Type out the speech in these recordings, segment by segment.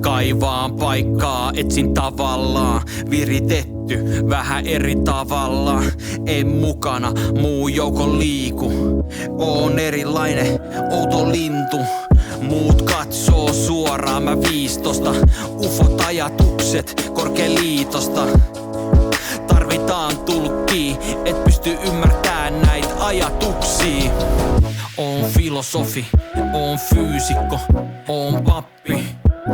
Kaivaan paikkaa, etsin tavallaan viritetty vähän eri tavalla. En mukana, muu joukko liiku. Oon erilainen, outo lintu. Muut katsoo suoraan, mä 15. Ufot ajatukset, korkealiitosta. Tarvitaan tulkkii, et pysty ymmärtämään näitä ajatuksia. Oon filosofi, oon fyysikko, oon pappi.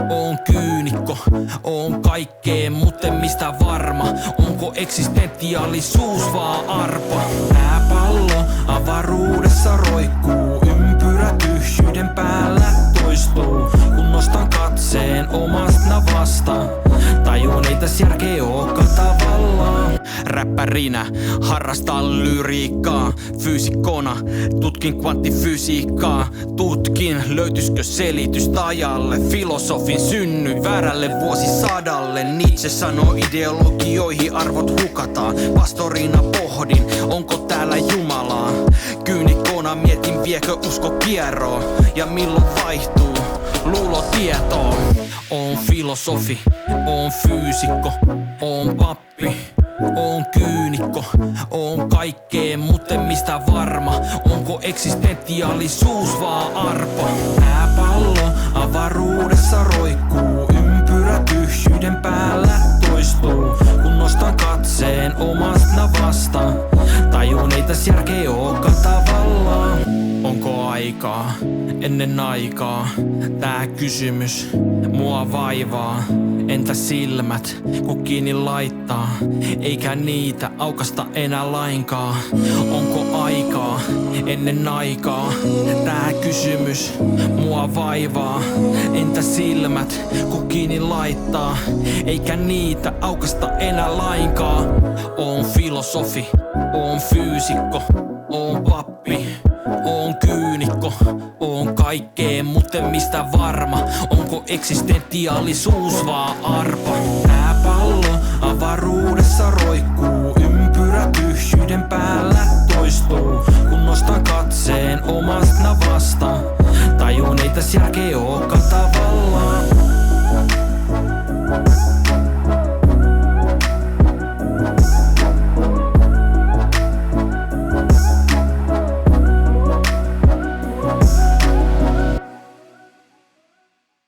Oon kyynikko, oon kaikkeen, mutten mistä varma. Onko eksistentiaalisuus vaan arpa? Tää pallo avaruudessa roikkuu, ympyrä tyhjyyden päällä toistuu. Kun nostan katseen omasta vastaan, tajun ei täs järkeä ookaan tavallaan. Räppärinä harrastan lyriikkaa, fyysikkona tutkin kvanttifysiikkaa. Tutkin löytyisikö selitystä ajalle, filosofin synny väärälle vuosisadalle. Nietzsche sanoo ideologioihin arvot hukataan. Pastorina pohdin, onko täällä Jumalaa. Kyynikkona mietin viekö usko kierroon, ja milloin vaihtuu luulo tietoon. Oon filosofi, oon fyysikko, oon pappi. Oon kyynikko, oon kaikkeen, mutten mistä varma. Onko eksistentiaalisuus vaan arpa? Tää pallo avaruudessa roikkuu, ympyrä tyhjyyden päällä toistuu. Kun nostan katseen omasta vastaan, tajun ei täs järkeä ookaan tavallaan. Onko aikaa ennen aikaa? Tää kysymys mua vaivaa. Entä silmät, kun kiinni laittaa? Eikä niitä aukasta enää lainkaan. Onko aikaa ennen aikaa? Tää kysymys mua vaivaa. Entä silmät, kun kiinni laittaa? Eikä niitä aukasta enää lainkaan. Oon filosofi, oon fyysikko, oon pappi. Oon kyynikko, oon kaikkeen, mutten mistä varma. Onko eksistentiaalisuus vaan arpa? Tää pallo avaruudessa roikkuu, ympyrä tyhjyyden päällä toistuu. Kun nostan katseen omasta vastaan, tajun ei täs järkeä ookaan tavallaan.